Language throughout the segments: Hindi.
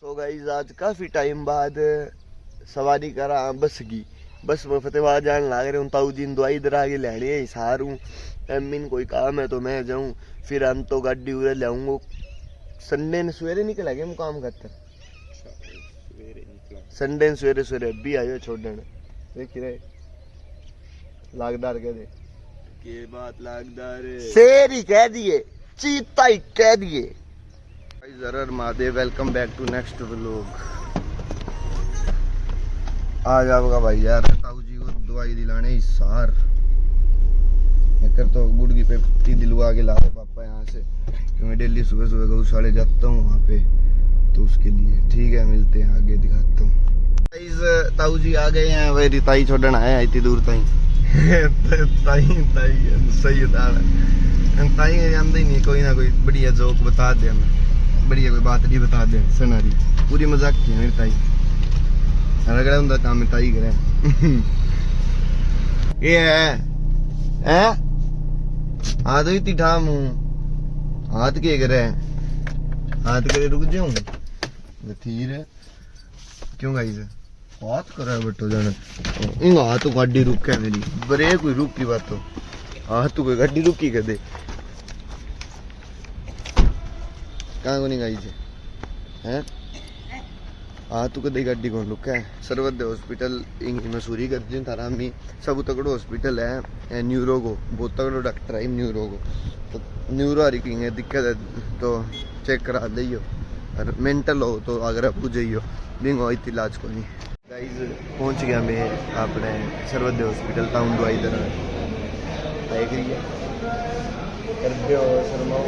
सो गाइस आज काफी टाइम बाद सवारी करा बस की। बस में फतेहाबाद जाने लग रहे हूँ। ताऊ जी ने दवाई दरा के लेनी है हिसार हूँ। एमिन कोई काम है तो मैं जाऊँ, फिर हम तो गाड़ी उड़े लाऊंगा। संडे ने सवेरे निकल गए मुकाम खातर। संडे ने सवेरे सवेरे अभी आयो छोड़ने। देख रहे लागदार कह दे के बात लागदार शेर ही कह दिए, चीता ही कह दिए। जरर Mahadev, welcome back to next vlog. आज आपका भाई यार ताऊ जी को दवाई दिलाने हिसार कर तो गुड़गी पे पट्टी दिलवा के ला रहे पापा यहाँ से, क्योंकि डेली सुबह सुबह गौशाले जाता हूँ वहाँ पे, तो उसके लिए। ठीक है, मिलते हैं आगे, दिखाता हूँ। ताऊ जी आ गए हैं, वही ताई छोड़न आए हैं इतनी दूर ताई। ताई सही ताई आंदा ही नहीं, कोई ना कोई बढ़िया जोक बता दे हमें, बढ़िया कोई बात नहीं बता दे सुनारी। पूरी मजाक की है मेरी ताई, रगड़ा हुंदा काम में ताई करे। ये है हाथ भी तिठा मुंह, हाथ के करे, हाथ करे रुक जाऊं थीर क्यों गाइस हाथ करे बटो जाने इन हाथ गाड़ी रुक है मेरी ब्रेक कोई रुक की बात, तो हाथ कोई गाड़ी रुकी कर दे कहाँ को नहीं गाई है हाँ तू कदे गाड़ी कौन लुका है। सर्वोदय हॉस्पिटल मसूरी कर दी थारा मी सब तगड़ो हॉस्पिटल है। न्यूरो को बहुत तगड़ो डॉक्टर है न्यूरो को, तो न्यूरो हरी की दिक्कत है तो चेक करा दियो, और मेंटल हो तो अगर आप जाइयो दिन हो इतनी इलाज को नहीं। गाइस पहुंच गया मैं अपने सर्वोदय हॉस्पिटल टाउन दवाई दर देख रही है कर दो शर्माओ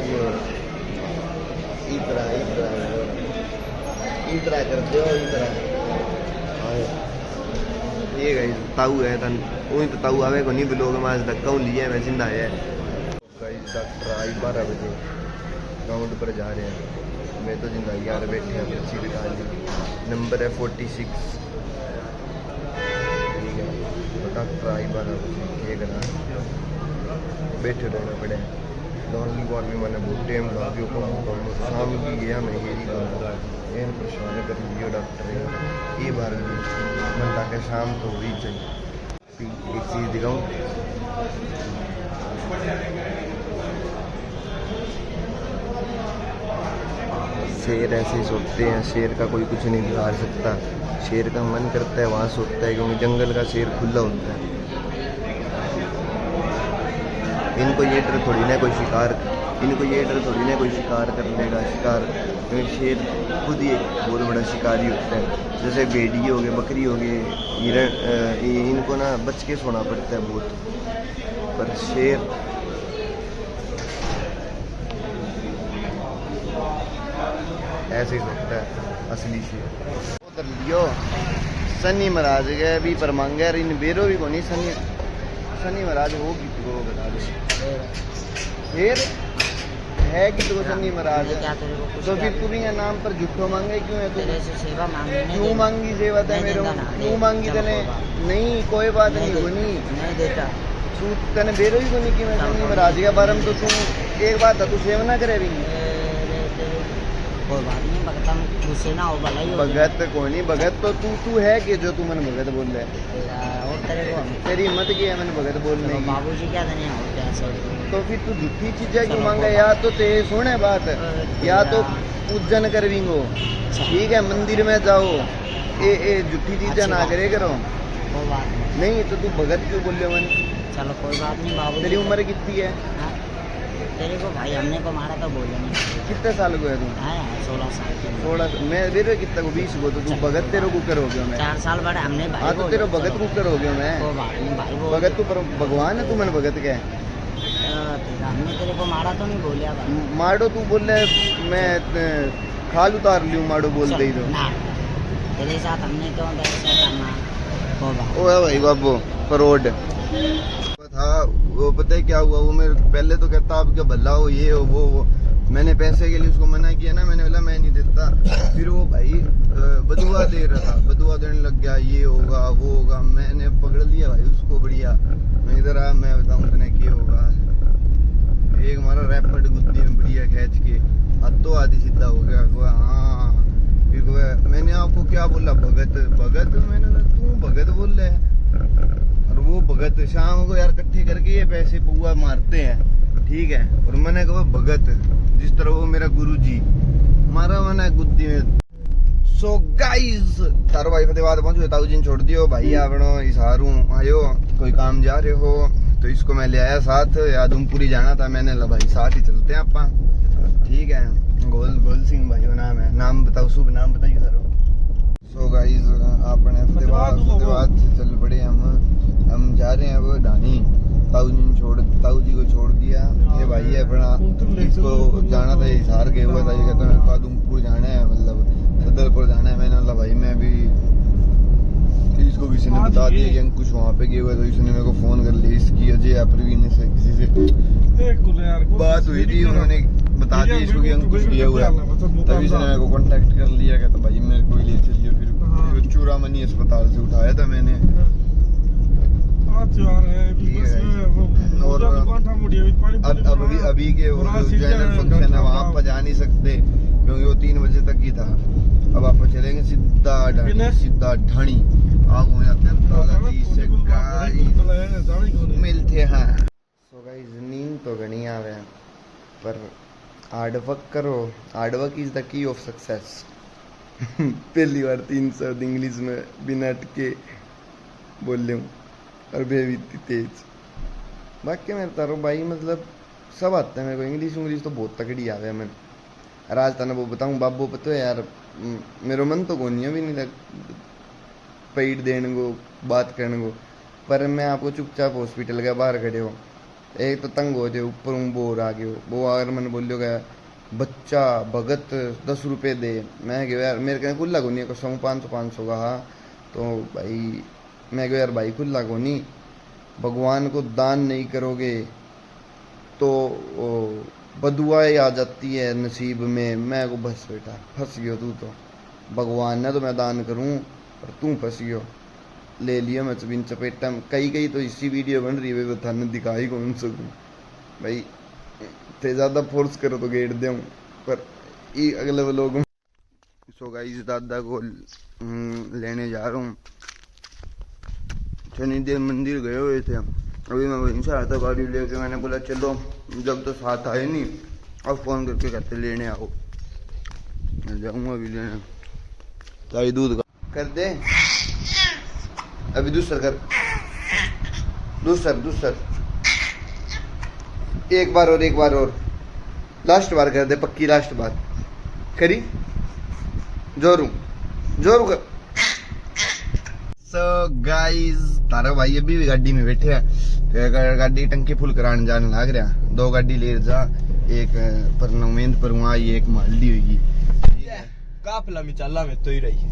इतना कर दो इतना। ये गाइस ताऊ है तन वही तो ताऊ आवे को नहीं ब्लॉग में आज धक्का लिया मैं जिंदा है। गाइस डॉक्टर आई 12 बजे ग्राउंड पर जा रहे हैं, मैं तो जिंदा यार बैठे हैं पर्ची बिठा ली, नंबर है 46। ठीक है तो डॉक्टर आई 12 बजे ये करा बैठे रहना पड़े। दौड़ने बार भी मैंने बहुत टाइम लगा दिया, शाम की गया मैं यही एन परेशान कर लियो डॉक्टर ये बार भी मन लगा शाम तो हो ही चाहिए। एक चीज़ दिखाऊँ, शेर ऐसे सोचते हैं, शेर का कोई कुछ नहीं बिगाड़ सकता। शेर का मन करता है वहाँ सोचता है, क्योंकि जंगल का शेर खुला होता है। इनको ये डर थोड़ी ना कोई शिकार, इनको ये डर थोड़ी ना कोई शिकार कर लेगा शिकार, क्योंकि शेर खुद ही एक बहुत बड़ा शिकारी होता है। जैसे भेड़िए हो गए, बकरी हो गए, हिरण, इनको ना बच के सोना पड़ता है बहुत, पर शेर ऐसे ही सोचता है असली शेर। उधर लियो सनी महाराज गए भी पर मांगे इन बेरो भी को नहीं सनी महाराज हो की तो बता दो फिर है कि तो सनी महाराज तो फिर तू भी नाम पर झूठो मांगे क्यों है? तू सेवा मांगी क्यों मांगी सेवा था मेरे क्यों मांगी तने? नहीं कोई बात नहीं होनी नहीं देता तू तने बेरो ही को नहीं कि मैं सनी महाराज के बारे में तो तू एक बात था तू सेवा ना करे भी कोई बात नहीं भगत ना हो भला ही भगत कोई नहीं भगत तो तू है कि जो तू मन भगत बोल रहा है तेरी हिम्मत की है मैंने भगत बोलने। बाबूजी क्या देने तो फिर तू झूठी चीजें क्यों मांगा? या तो ते सुने बात, या तो पूजन कर विंगो ठीक है मंदिर में जाओ, ए झूठी चीजें ना करे करो। नहीं तो तू भगत क्यों बोल रहे मन? चलो कोई बात नहीं बाबू। तेरी उम्र कितनी है? तेरे को भाई हमने को मारा तो बोले नहीं। कितने साल को है तू? 16 साल। 16 मैं तेरे कितना को 20 को, तो तू भगत तेरे कुकर हो गया मैं 4 साल बड़ा हमने भाई। हाँ तो तेरे भगत कुकर हो गया मैं भगत तू पर भगवान है तू मन भगत क्या है? हमने तेरे को मारा तो नहीं बोलिया मारो तू बोल रहे मैं खाल उतार लूँ मारो बोल दे तो तेरे साथ हमने क्यों करना ओ है भाई बाबू करोड़ था। वो पता है क्या हुआ, वो मेरे पहले तो कहता आपके भला हो ये हो वो मैंने पैसे के लिए उसको मना किया ना, मैंने बोला मैं नहीं देता। फिर वो भाई बदुआ दे रहा था, बदुआ देने लग गया ये होगा वो होगा। मैंने पकड़ लिया भाई उसको बढ़िया, मैं इधर आ मैं बताऊँ तने क्या होगा। एक हमारा रैपड गुद्दी में बढ़िया खींच के हाथों आधी सीधा हो गया। हाँ फिर क्या बोला भगत भगत, मैंने कहा तू भगत बोल रहा है और वो भगत। शाम को यार इकट्ठे करके ये पैसे पुआ मारते हैं, ठीक है। और मैंने कहा भगत जिस तरह वो मेरा गुरु जी मारा मैंने गुद्दी में। सो गाइस तारो भाई फतेहाबाद पहुंचो, ताऊ जी ने छोड़ दियो भाई आपनो इशारू आयो कोई काम जा रहे हो तो इसको मैं ले आया साथ। आदमपुरी जाना था, मैंने ला भाई साथ ही चलते हैं आपा, ठीक है। गोल सिंह भाई का नाम है। नाम बताओ, शुभ नाम बताइए सर। सो गाइस आपने फतेहाबाद से चल पड़े हम जा रहे हैं वो ढानी। ताऊ जी को छोड़ दिया। ये भाई है अपना, इसको जाना था हिसार गए हुआ था, ये कहता है आदमपुर जाना है, मतलब सदरपुर जाना है। मैंने बोला भाई मैं भी, इसको किसी ने बता दिया कि अंकुश वहाँ पे गए हुए, तो इसने मेरे को फोन कर लिया। इसकी अजय प्रवीण से किसी से बात हुई थी, उन्होंने बता दिया इसको कि अंकुश गया हुआ है, तभी इसने मेरे को कांटेक्ट कर लिया। कहता भाई मेरे को ले चलिए। फिर चूड़ामनी अस्पताल से उठाया था मैंने। और अभी के जनरल फंक्शन है वहाँ पर जा नहीं सकते क्योंकि वो 3 बजे तक ही था। अब आप चलेंगे सीधा ढाणी आग हो जाते हैं मिलते हैं। सो गाइस नींद तो घनी आवे पर हार्ड वर्क करो, hard work is the key of success. पहली बार 3 शब्द इंग्लिश में बिना अटके बोल रहा हूँ और बेबी तेज। बाकी मैं तारो भाई मतलब सब आता है मेरे को, इंग्लिश तो बहुत तकड़ी आवे। मैं राजस्थान वो बताऊँ बाबू पता है यार, मेरा मन तो कोई भी नहीं लग पेट देने को बात करने को, पर मैं आपको चुपचाप हॉस्पिटल के बाहर खड़े हो, एक तो तंग हो जाए, ऊपर बोर आ गए हो। वो अगर मैंने बोलियो गया बच्चा भगत 10 रुपये दे, मैं गया यार मेरे कहने खुला को नहीं, कसम 500 का। हाँ तो भाई मैं गया यार भाई खुला को नहीं, भगवान को दान नहीं करोगे तो बदुआएं आ जाती है नसीब में। मैं को बस बेटा फंस गयो तू, तो भगवान ने तो मैं दान करूं पर तू फंस गयो। ले लिया मैं बिन चपेटा। कई तो इसी वीडियो बन रही है, थाने दिखाई कौन सकूँ भाई, थे ज़्यादा फोर्स करो तो गेट दूँ पर ये अगले लोग। सो गाइस दादा को लेने जा रहा हूँ, शनिदेव मंदिर गए हुए थे, अभी मैं वहीं से आया था गाड़ी लेके। मैंने बोला चलो, जब तो साथ आए नहीं अब फ़ोन करके कहते लेने आओ, मैं जाऊँगा अभी लेने। ताई दूध कर दे अभी, दूसरा कर, दूसरा एक बार और लास्ट बार कर दे, पक्की लास्ट बार करी, जोरू कर। सो गाइस तारा भाई अभी भी गाड़ी में बैठे हैं, गाड़ी टंकी फुल कराने जाने लग रहा। 2 गाड़ी ले जा, एक पर नौमेंद पर वहाँ एक मालडी होगी, काफला में चला में तो ही रही।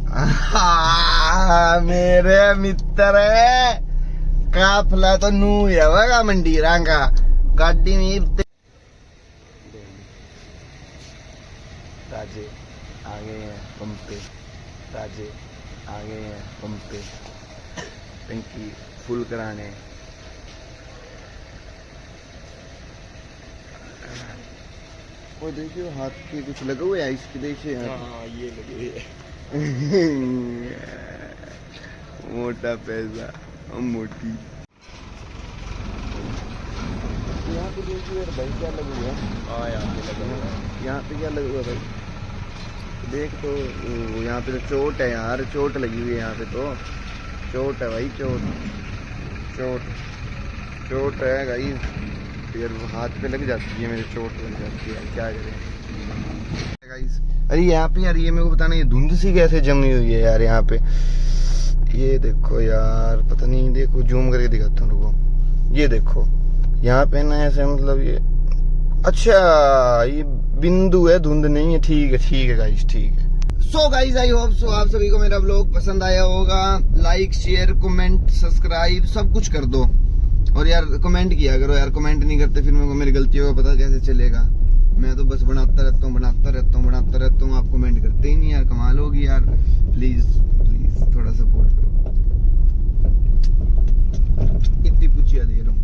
मेरे मित्र काफला तो नू है मंडीरा का गाड़ी में। राजे आ गए हैं पंप पे, राजे आ गए हैं पंप पे टंकी फुल कराने। वो देखियो हाथ के कुछ लगा हुआ है इसके, देखिए हाँ ये लगे हुए मोटा पैसा हम मोटी। यहाँ पे देखिए यार भाई क्या लगा हुआ है। हाँ यहाँ पे लगा हुआ है, यहाँ पे क्या लगा हुआ है भाई, देख तो यहाँ पे तो चोट है यार, चोट लगी हुई है यहाँ पे, तो चोट है भाई, चोट है भाई यार, हाथ पे लग जाती है मेरे, चोट लग जाती है, क्या करें गाइस। अरे यहाँ पे यार ये मेरे को बताना, ये धुंध सी कैसे जमी हुई है यार यहाँ पे, ये देखो यार पता नहीं, देखो जूम करके दिखाता हूँ रुको, ये देखो यहाँ पे ना ऐसे मतलब ये, अच्छा ये बिंदु है, धुंध नहीं है, ठीक है गाइस, ठीक है। So guys I hope so आप सभी को मेरा ब्लॉग पसंद आया होगा। लाइक शेयर कमेंट सब्सक्राइब सब कुछ कर दो, और यार कमेंट किया करो यार, कमेंट नहीं करते फिर मेरे को मेरी गलतियों का पता कैसे चलेगा। मैं तो बस बनाता रहता हूँ, आप कमेंट करते ही नहीं यार, कमाल होगी यार। प्लीज थोड़ा सपोर्ट करो, इतनी पूछिया दे रहा हूँ।